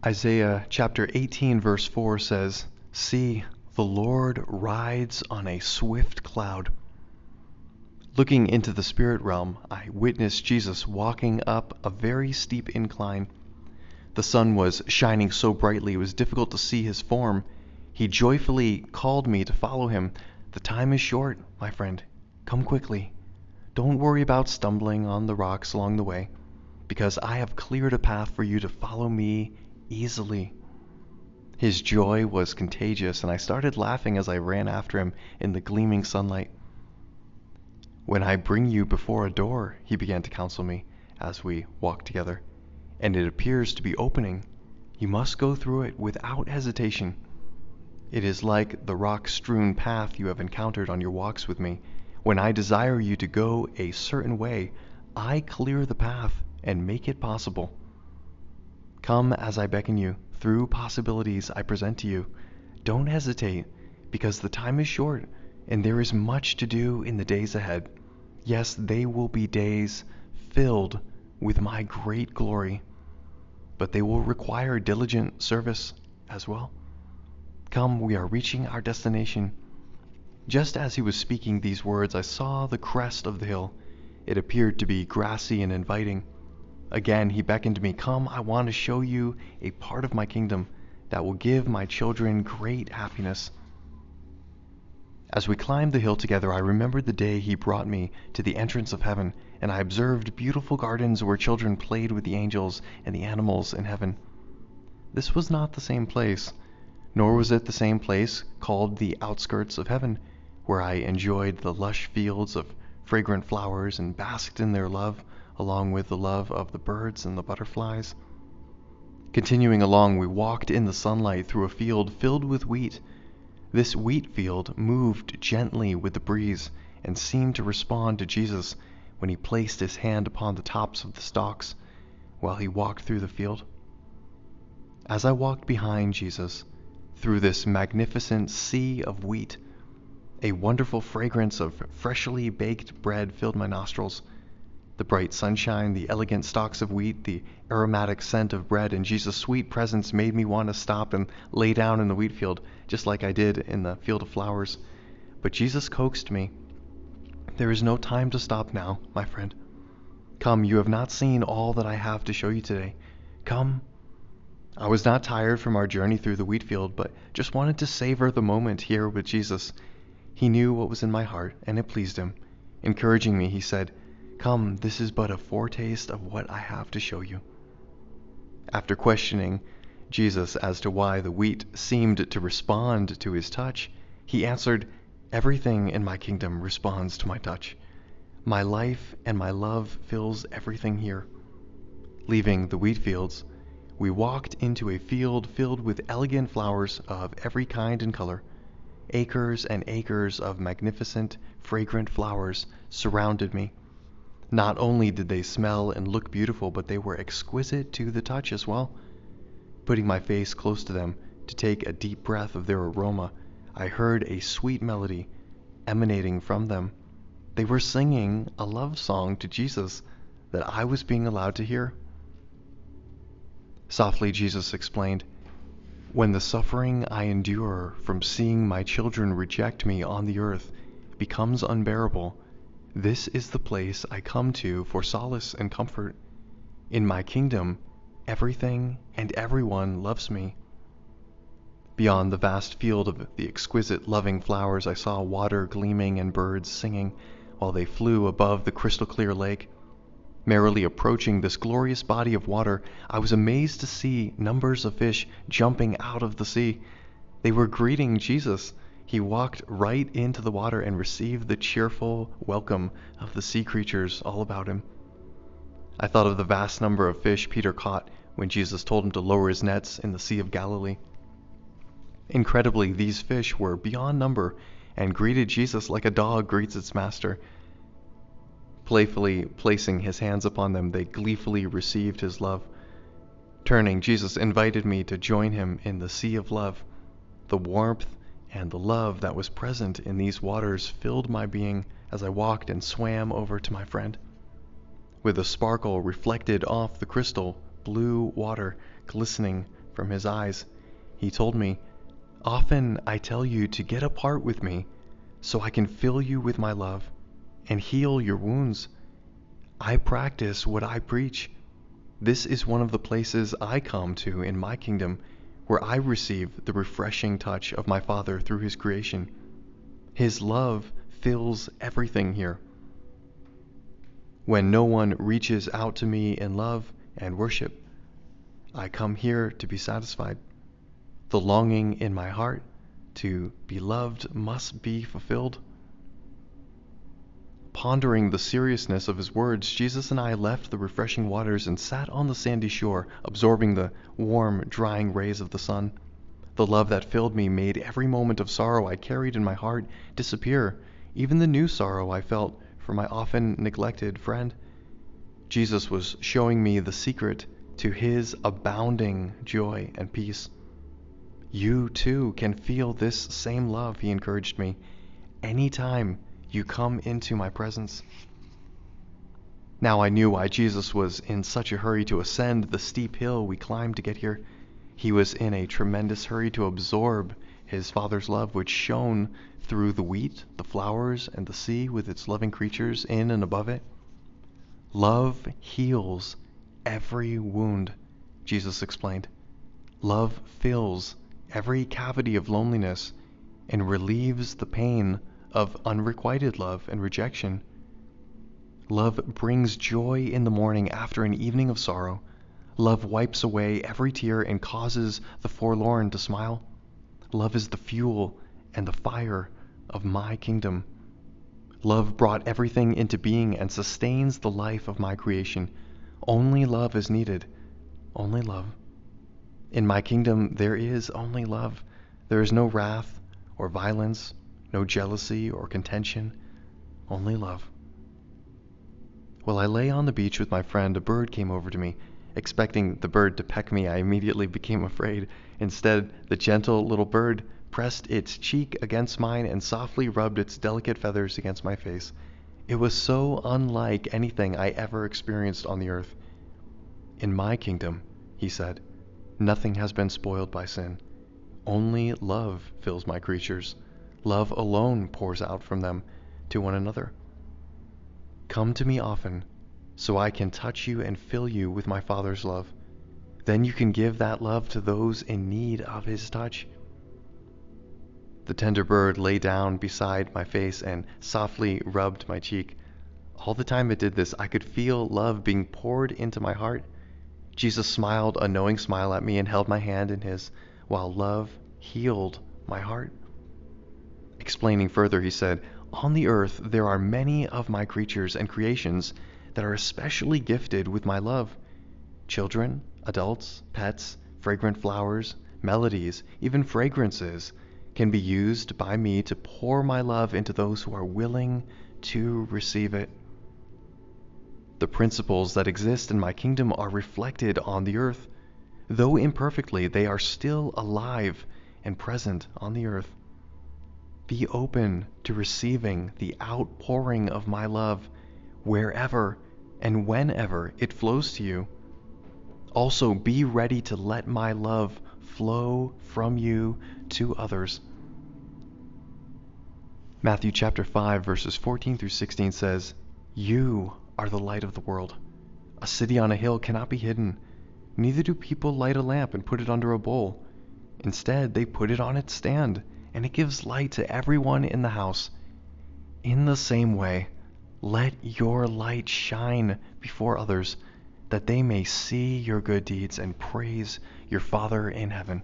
Isaiah chapter 18 verse 4 says, "See, the Lord rides on a swift cloud." Looking into the spirit realm, I witnessed Jesus walking up a very steep incline. The sun was shining so brightly it was difficult to see his form. He joyfully called me to follow him. "The time is short, my friend. Come quickly. Don't worry about stumbling on the rocks along the way, because I have cleared a path for you to follow me easily." His joy was contagious, and I started laughing as I ran after him in the gleaming sunlight. "When I bring you before a door," he began to counsel me as we walked together, "and it appears to be opening, you must go through it without hesitation. It is like the rock-strewn path you have encountered on your walks with me. When I desire you to go a certain way, I clear the path and make it possible. Come as I beckon you, through possibilities I present to you. Don't hesitate, because the time is short, and there is much to do in the days ahead. Yes, they will be days filled with my great glory, but they will require diligent service as well. Come, we are reaching our destination." Just as he was speaking these words, I saw the crest of the hill. It appeared to be grassy and inviting. Again, he beckoned me. "Come, I want to show you a part of my kingdom that will give my children great happiness." As we climbed the hill together, I remembered the day he brought me to the entrance of heaven, and I observed beautiful gardens where children played with the angels and the animals in heaven. This was not the same place, nor was it the same place called the outskirts of heaven, where I enjoyed the lush fields of fragrant flowers and basked in their love, along with the love of the birds and the butterflies. Continuing along, we walked in the sunlight through a field filled with wheat. This wheat field moved gently with the breeze and seemed to respond to Jesus when he placed his hand upon the tops of the stalks while he walked through the field. As I walked behind Jesus through this magnificent sea of wheat, a wonderful fragrance of freshly baked bread filled my nostrils. The bright sunshine, the elegant stalks of wheat, the aromatic scent of bread, and Jesus' sweet presence made me want to stop and lay down in the wheat field, just like I did in the field of flowers. But Jesus coaxed me. "There is no time to stop now, my friend. Come, you have not seen all that I have to show you today. Come." I was not tired from our journey through the wheat field, but just wanted to savor the moment here with Jesus. He knew what was in my heart, and it pleased him. Encouraging me, he said, "Come, this is but a foretaste of what I have to show you." After questioning Jesus as to why the wheat seemed to respond to his touch, he answered, "Everything in my kingdom responds to my touch. My life and my love fills everything here." Leaving the wheat fields, we walked into a field filled with elegant flowers of every kind and color. Acres and acres of magnificent, fragrant flowers surrounded me. Not only did they smell and look beautiful, but they were exquisite to the touch as well. Putting my face close to them to take a deep breath of their aroma, I heard a sweet melody emanating from them. They were singing a love song to Jesus that I was being allowed to hear. Softly, Jesus explained, "When the suffering I endure from seeing my children reject me on the earth becomes unbearable, this is the place I come to for solace and comfort. In my kingdom, everything and everyone loves me." Beyond the vast field of the exquisite loving flowers, I saw water gleaming and birds singing while they flew above the crystal clear lake. Merrily approaching this glorious body of water, I was amazed to see numbers of fish jumping out of the sea. They were greeting Jesus. He walked right into the water and received the cheerful welcome of the sea creatures all about him. I thought of the vast number of fish Peter caught when Jesus told him to lower his nets in the Sea of Galilee. Incredibly, these fish were beyond number and greeted Jesus like a dog greets its master. Playfully placing his hands upon them, they gleefully received his love. Turning, Jesus invited me to join him in the sea of love. The warmth and the love that was present in these waters filled my being as I walked and swam over to my friend. With a sparkle reflected off the crystal blue water glistening from his eyes. He told me, "Often I tell you to get apart with me so I can fill you with my love and heal your wounds. I practice what I preach. This is one of the places I come to in my kingdom where I receive the refreshing touch of my Father through his creation. His love fills everything here. When no one reaches out to me in love and worship, I come here to be satisfied. The longing in my heart to be loved must be fulfilled." Pondering the seriousness of his words, Jesus and I left the refreshing waters and sat on the sandy shore, absorbing the warm, drying rays of the sun. The love that filled me made every moment of sorrow I carried in my heart disappear, even the new sorrow I felt for my often neglected friend. Jesus was showing me the secret to his abounding joy and peace. "You too can feel this same love," he encouraged me, "anytime you come into my presence." Now I knew why Jesus was in such a hurry to ascend the steep hill we climbed to get here. He was in a tremendous hurry to absorb his Father's love, which shone through the wheat, the flowers, and the sea with its loving creatures in and above it. "Love heals every wound," Jesus explained. "Love fills every cavity of loneliness and relieves the pain of unrequited love and rejection. Love brings joy in the morning after an evening of sorrow. Love wipes away every tear and causes the forlorn to smile. Love is the fuel and the fire of my kingdom. Love brought everything into being and sustains the life of my creation. Only love is needed. Only love. In my kingdom there is only love. There is no wrath or violence, no jealousy or contention, only love." While I lay on the beach with my friend, a bird came over to me. Expecting the bird to peck me, I immediately became afraid. Instead, the gentle little bird pressed its cheek against mine and softly rubbed its delicate feathers against my face. It was so unlike anything I ever experienced on the earth. "In my kingdom," he said, "nothing has been spoiled by sin. Only love fills my creatures. Love alone pours out from them to one another. Come to me often, so I can touch you and fill you with my Father's love. Then you can give that love to those in need of his touch." The tender bird lay down beside my face and softly rubbed my cheek. All the time it did this, I could feel love being poured into my heart. Jesus smiled a knowing smile at me and held my hand in his, while love healed my heart. Explaining further, he said, "On the earth there are many of my creatures and creations that are especially gifted with my love. Children, adults, pets, fragrant flowers, melodies, even fragrances can be used by me to pour my love into those who are willing to receive it. The principles that exist in my kingdom are reflected on the earth. Though imperfectly, they are still alive and present on the earth. Be open to receiving the outpouring of my love wherever and whenever it flows to you. Also, be ready to let my love flow from you to others." Matthew chapter 5 verses 14 through 16 says, "You are the light of the world. A city on a hill cannot be hidden. Neither do people light a lamp and put it under a bowl. Instead, they put it on its stand, and it gives light to everyone in the house. In the same way, let your light shine before others, that they may see your good deeds and praise your Father in heaven."